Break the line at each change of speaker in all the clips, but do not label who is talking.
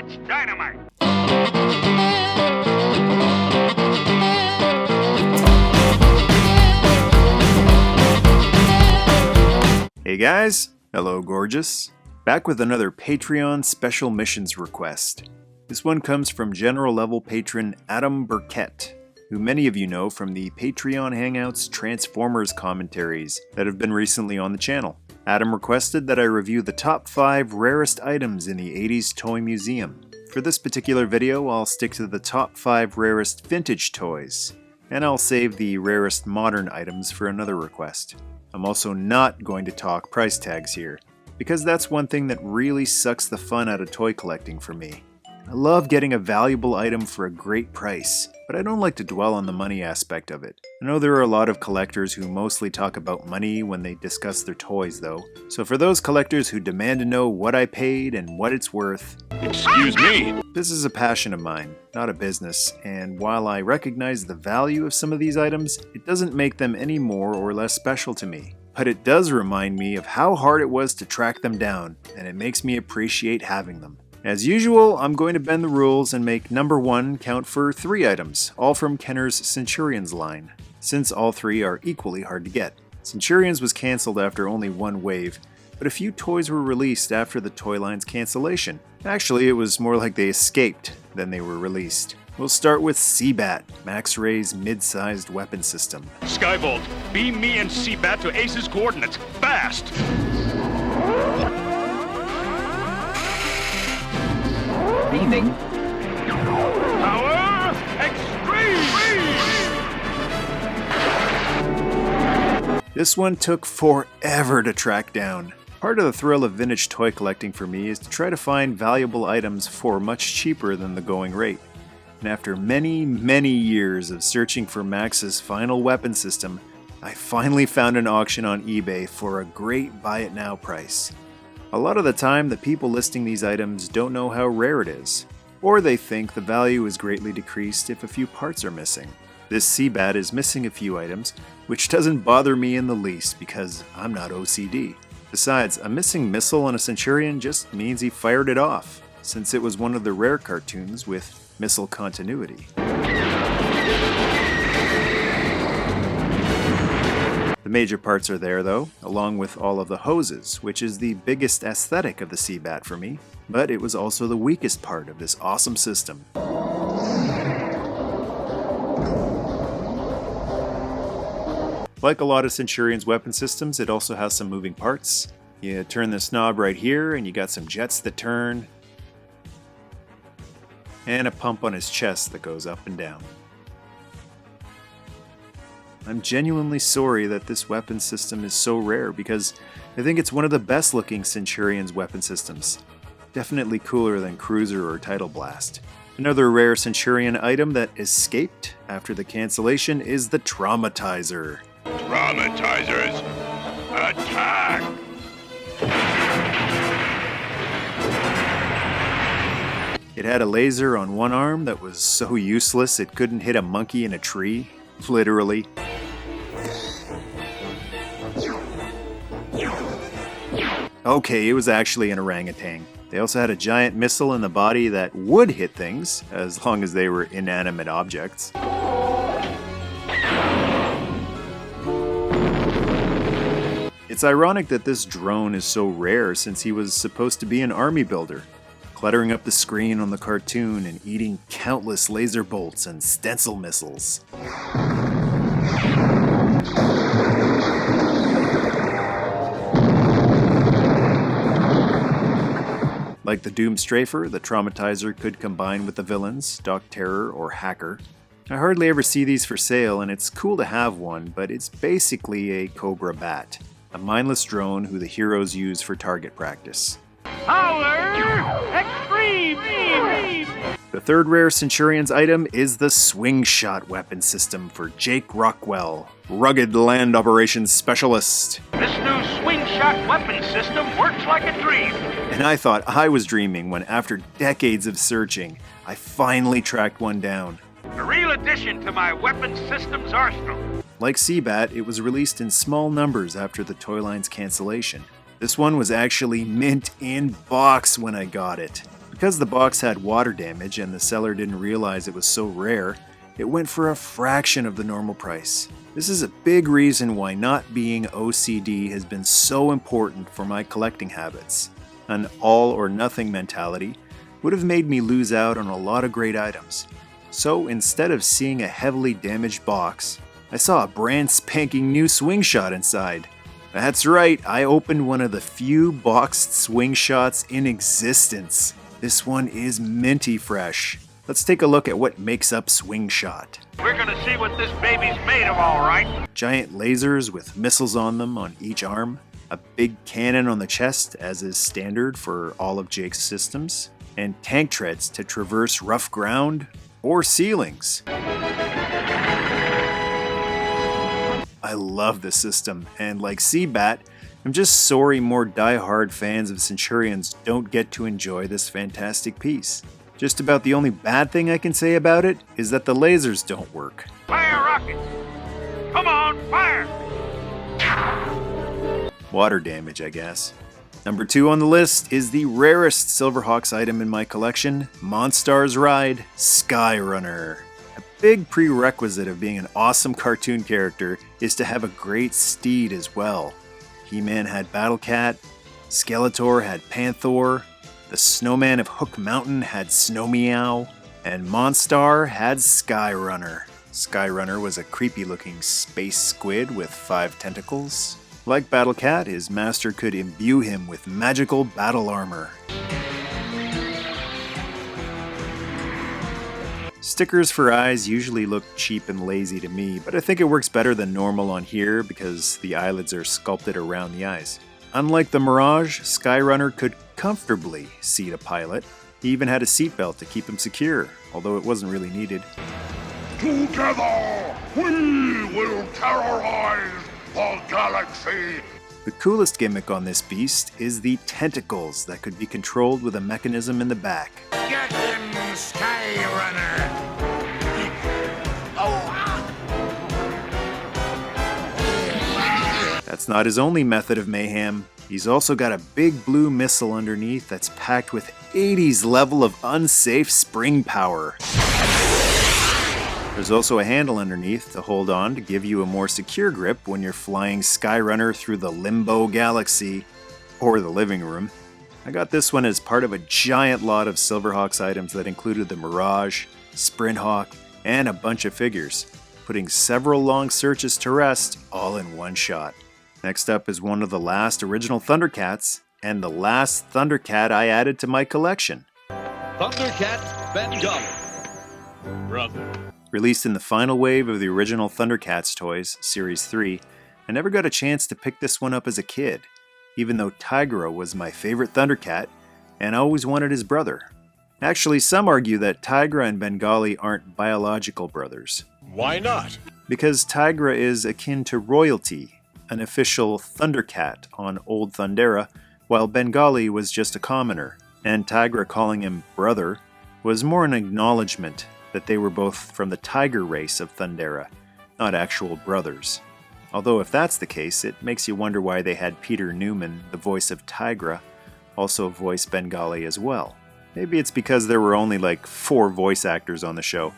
It's dynamite!
Hey guys, hello gorgeous. Back with another Patreon special missions request. This one comes from general level patron Adam Burkett, who many of you know from the Patreon Hangouts Transformers commentaries that have been recently on the channel. Adam requested that I review the top 5 rarest items in the 80s toy museum. For this particular video, I'll stick to the top 5 rarest vintage toys, and I'll save the rarest modern items for another request. I'm also not going to talk price tags here, because that's one thing that really sucks the fun out of toy collecting for me. I love getting a valuable item for a great price, but I don't like to dwell on the money aspect of it. I know there are a lot of collectors who mostly talk about money when they discuss their toys though, so for those collectors who demand to know what I paid and what it's worth,
Excuse me!
This is a passion of mine, not a business, and while I recognize the value of some of these items, it doesn't make them any more or less special to me. But it does remind me of how hard it was to track them down, and it makes me appreciate having them. As usual, I'm going to bend the rules and make number 1 count for 3 items, all from Kenner's Centurions line, since all 3 are equally hard to get. Centurions was cancelled after only one wave, but a few toys were released after the toy line's cancellation. Actually, it was more like they escaped than they were released. We'll start with Seabat, Max Ray's mid-sized weapon system.
Skybolt, beam me and Seabat to Ace's coordinates, fast!
Beaming.
Power extreme!
This one took forever to track down. Part of the thrill of vintage toy collecting for me is to try to find valuable items for much cheaper than the going rate. And after many years of searching for Max's final weapon system, I finally found an auction on eBay for a great buy it now price. A lot of the time, the people listing these items don't know how rare it is, or they think the value is greatly decreased if a few parts are missing. This Seabat is missing a few items, which doesn't bother me in the least because I'm not OCD. Besides, a missing missile on a Centurion just means he fired it off, since it was one of the rare cartoons with missile continuity. The major parts are there though, along with all of the hoses, which is the biggest aesthetic of the Seabat for me, but it was also the weakest part of this awesome system. Like a lot of Centurions weapon systems, it also has some moving parts. You turn this knob right here and you got some jets that turn, and a pump on his chest that goes up and down. I'm genuinely sorry that this weapon system is so rare because I think it's one of the best looking Centurions weapon systems. Definitely cooler than Cruiser or Tidal Blast. Another rare Centurion item that escaped after the cancellation is the Traumatizer.
Traumatizers, attack!
It had a laser on one arm that was so useless it couldn't hit a monkey in a tree, literally. Okay, it was actually an orangutan. They also had a giant missile in the body that would hit things, as long as they were inanimate objects. It's ironic that this drone is so rare since he was supposed to be an army builder, cluttering up the screen on the cartoon and eating countless laser bolts and stencil missiles. Like the Doom Strafer, the Traumatizer could combine with the villains, Doc Terror or Hacker. I hardly ever see these for sale and it's cool to have one, but it's basically a Cobra Bat, a mindless drone who the heroes use for target practice.
Power extreme!
The third rare Centurions item is the Swing Shot weapon system for Jake Rockwell, rugged land operations specialist.
This new swing shot weapon system works like a dream.
And I thought I was dreaming when, after decades of searching, I finally tracked one down.
A real addition to my weapon systems arsenal.
Like Seabat, it was released in small numbers after the toy line's cancellation. This one was actually mint in box when I got it. Because the box had water damage and the seller didn't realize it was so rare, it went for a fraction of the normal price. This is a big reason why not being OCD has been so important for my collecting habits. An all or nothing mentality would have made me lose out on a lot of great items. So instead of seeing a heavily damaged box, I saw a brand spanking new swing shot inside. That's right, I opened one of the few boxed swing shots in existence. This one is minty fresh. Let's take a look at what makes up swing shot.
We're gonna see what this baby's made of, all right.
Giant lasers with missiles on them on each arm, a big cannon on the chest as is standard for all of Jake's systems, and tank treads to traverse rough ground or ceilings. I love this system, and like Seabat, I'm just sorry more die-hard fans of Centurions don't get to enjoy this fantastic piece. Just about the only bad thing I can say about it is that the lasers don't work.
Fire rockets! Come on, fire!
Water damage, I guess. Number 2 on the list is the rarest Silverhawks item in my collection, Monstar's Ride, Skyrunner. A big prerequisite of being an awesome cartoon character is to have a great steed as well. He-Man had Battlecat, Skeletor had Panther, the Snowman of Hook Mountain had Snowmeow, and Monstar had Skyrunner. Skyrunner was a creepy-looking space squid with 5 tentacles. Like Battlecat, his master could imbue him with magical battle armor. Stickers for eyes usually look cheap and lazy to me, but I think it works better than normal on here because the eyelids are sculpted around the eyes. Unlike the Mirage, Skyrunner could comfortably seat a pilot. He even had a seatbelt to keep him secure, although it wasn't really needed.
Together, we will terrorize the galaxy!
The coolest gimmick on this beast is the tentacles that could be controlled with a mechanism in the back.
Get him, Skyrunner!
That's not his only method of mayhem. He's also got a big blue missile underneath that's packed with 80s level of unsafe spring power. There's also a handle underneath to hold on to give you a more secure grip when you're flying Skyrunner through the Limbo Galaxy, or the living room. I got this one as part of a giant lot of Silverhawks items that included the Mirage, Sprinthawk, and a bunch of figures, putting several long searches to rest all in one shot. Next up is one of the last original Thundercats, and the last Thundercat I added to my collection.
Thundercat Bengali. Brother.
Released in the final wave of the original Thundercats toys, Series 3, I never got a chance to pick this one up as a kid, even though Tigra was my favorite Thundercat, and I always wanted his brother. Actually, some argue that Tigra and Bengali aren't biological brothers.
Why not?
Because Tigra is akin to royalty, an official Thundercat on Old Thundera, while Bengali was just a commoner, and Tigra calling him brother was more an acknowledgement that they were both from the tiger race of Thundera, not actual brothers. Although if that's the case, it makes you wonder why they had Peter Newman, the voice of Tigra, also voice Bengali as well. Maybe it's because there were only like 4 voice actors on the show.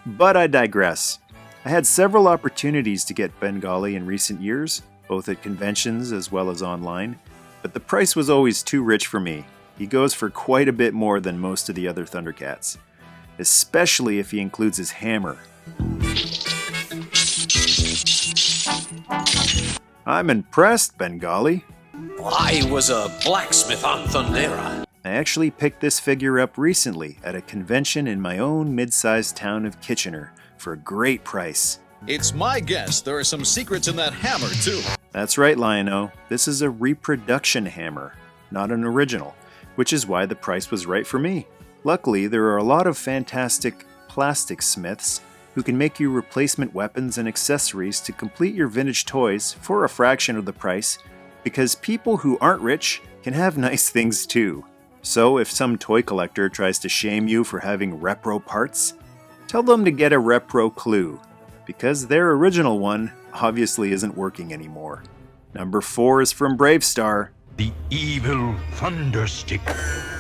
But I digress. I had several opportunities to get Bengali in recent years, both at conventions as well as online, but the price was always too rich for me. He goes for quite a bit more than most of the other Thundercats, especially if he includes his hammer. I'm impressed, Bengali.
I was a blacksmith on Thundera.
I actually picked this figure up recently at a convention in my own mid-sized town of Kitchener for a great price.
It's my guess there are some secrets in that hammer, too.
That's right, Lion-O. This is a reproduction hammer, not an original, which is why the price was right for me. Luckily, there are a lot of fantastic plastic smiths who can make you replacement weapons and accessories to complete your vintage toys for a fraction of the price, because people who aren't rich can have nice things too. So if some toy collector tries to shame you for having repro parts, tell them to get a repro clue, because their original one obviously isn't working anymore. Number 4 is from Bravestar,
the evil Thunderstick,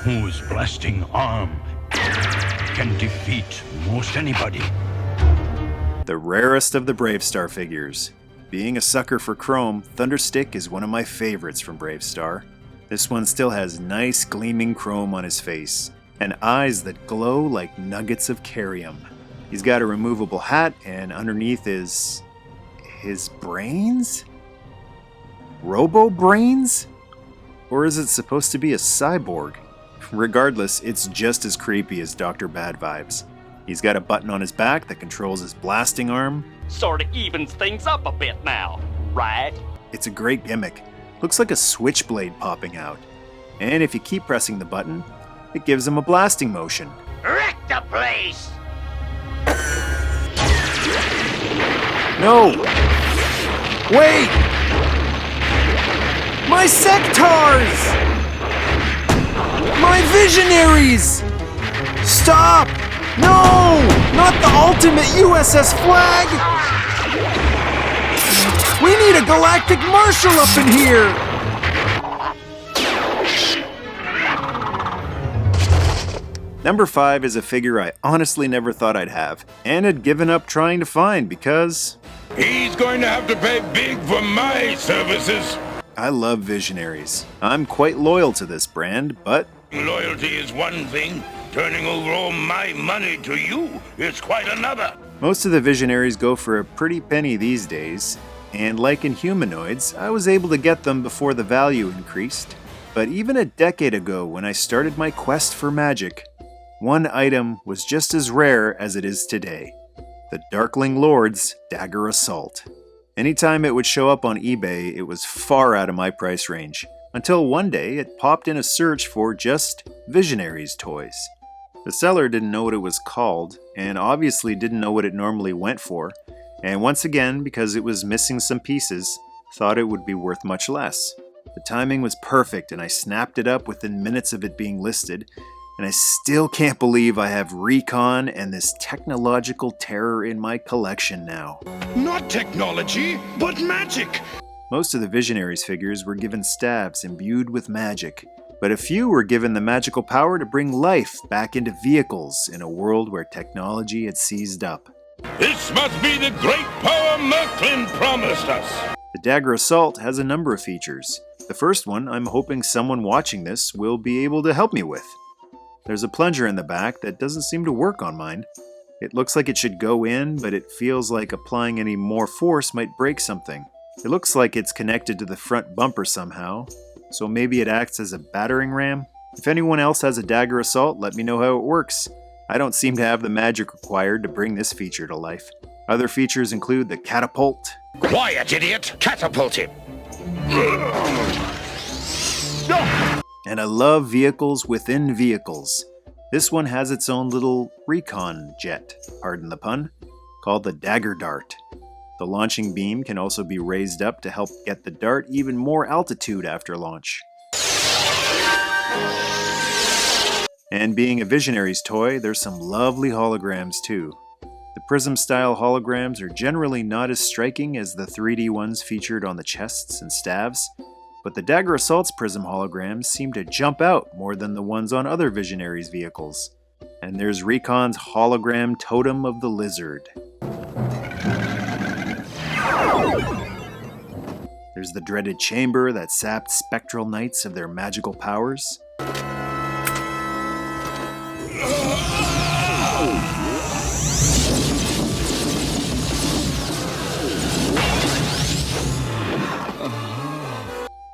whose blasting arm can defeat most anybody.
The rarest of the Bravestar figures. Being a sucker for chrome, Thunderstick is one of my favorites from Bravestar. This one still has nice gleaming chrome on his face, and eyes that glow like nuggets of carium. He's got a removable hat, and underneath is his brains? Robo-brains? Or is it supposed to be a cyborg? Regardless, it's just as creepy as Dr. Bad vibes. He's got a button on his back that controls his blasting arm.
Sorta evens things up a bit now, right?
It's a great gimmick. Looks like a switchblade popping out. And if you keep pressing the button, it gives him a blasting motion.
Wreck the place!
No! Wait! My sectars! My visionaries! Stop! No! Not the ultimate USS Flag! We need a galactic marshal up in here! Number 5 is a figure I honestly never thought I'd have, and had given up trying to find because
He's going to have to pay big for my services.
I love Visionaries. I'm quite loyal to this brand, but
Loyalty is one thing. Turning over all my money to you is quite another.
most of the Visionaries go for a pretty penny these days, and like in humanoids, I was able to get them before the value increased. But even a decade ago when I started my quest for magic, one item was just as rare as it is today. The Darkling Lord's Dagger Assault. Anytime it would show up on eBay, it was far out of my price range, until one day it popped in a search for just Visionaries toys. The seller didn't know what it was called, and obviously didn't know what it normally went for, and once again, because it was missing some pieces, thought it would be worth much less. The timing was perfect, and I snapped it up within minutes of it being listed, and I still can't believe I have Recon and this technological terror in my collection now.
Not technology, but magic.
Most of the Visionaries figures were given staves imbued with magic, but a few were given the magical power to bring life back into vehicles in a world where technology had seized up.
This must be the great power Merklin promised us.
The Dagger Assault has a number of features. The first one I'm hoping someone watching this will be able to help me with. There's a plunger in the back that doesn't seem to work on mine. It looks like it should go in, but it feels like applying any more force might break something. It looks like it's connected to the front bumper somehow, so maybe it acts as a battering ram? If anyone else has a Dagger Assault, let me know how it works. I don't seem to have the magic required to bring this feature to life. Other features include the Catapult.
Quiet, idiot! Catapult him!
And I love vehicles within vehicles. This one has its own little recon jet, pardon the pun, called the Dagger Dart. The launching beam can also be raised up to help get the dart even more altitude after launch. And being a Visionaries toy, there's some lovely holograms too. The Prism-style holograms are generally not as striking as the 3D ones featured on the chests and staves, but the Dagger Assault's Prism holograms seem to jump out more than the ones on other Visionaries vehicles. And there's Recon's hologram Totem of the Lizard. There's the dreaded chamber that sapped spectral knights of their magical powers.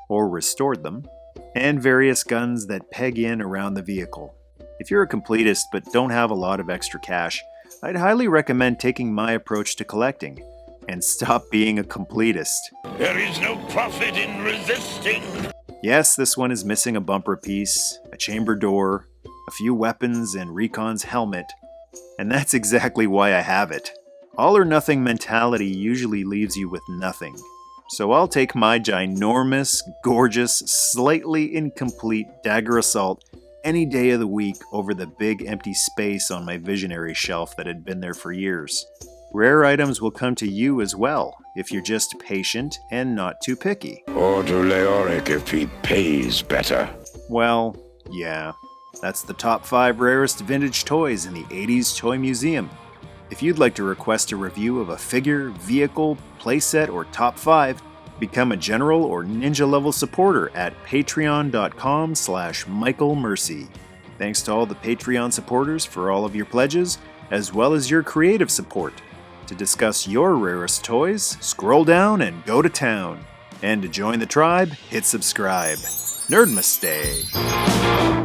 Or restored them, and various guns that peg in around the vehicle. If you're a completist but don't have a lot of extra cash, I'd highly recommend taking my approach to collecting, and stop being a completist.
There is no profit in resisting.
Yes, this one is missing a bumper piece, a chamber door, a few weapons, and Recon's helmet, and that's exactly why I have it. All or nothing mentality usually leaves you with nothing. So I'll take my ginormous, gorgeous, slightly incomplete Dagger Assault any day of the week over the big empty space on my Visionary shelf that had been there for years. Rare items will come to you as well, if you're just patient and not too picky.
Or to Leoric if he pays better.
Well, yeah. That's the top 5 rarest vintage toys in the 80s Toy Museum. If you'd like to request a review of a figure, vehicle, playset, or top 5, become a general or ninja level supporter at patreon.com/michaelmercy. Thanks to all the Patreon supporters for all of your pledges, as well as your creative support. To discuss your rarest toys, scroll down and go to town. And to join the tribe, hit subscribe. Nerdmaste!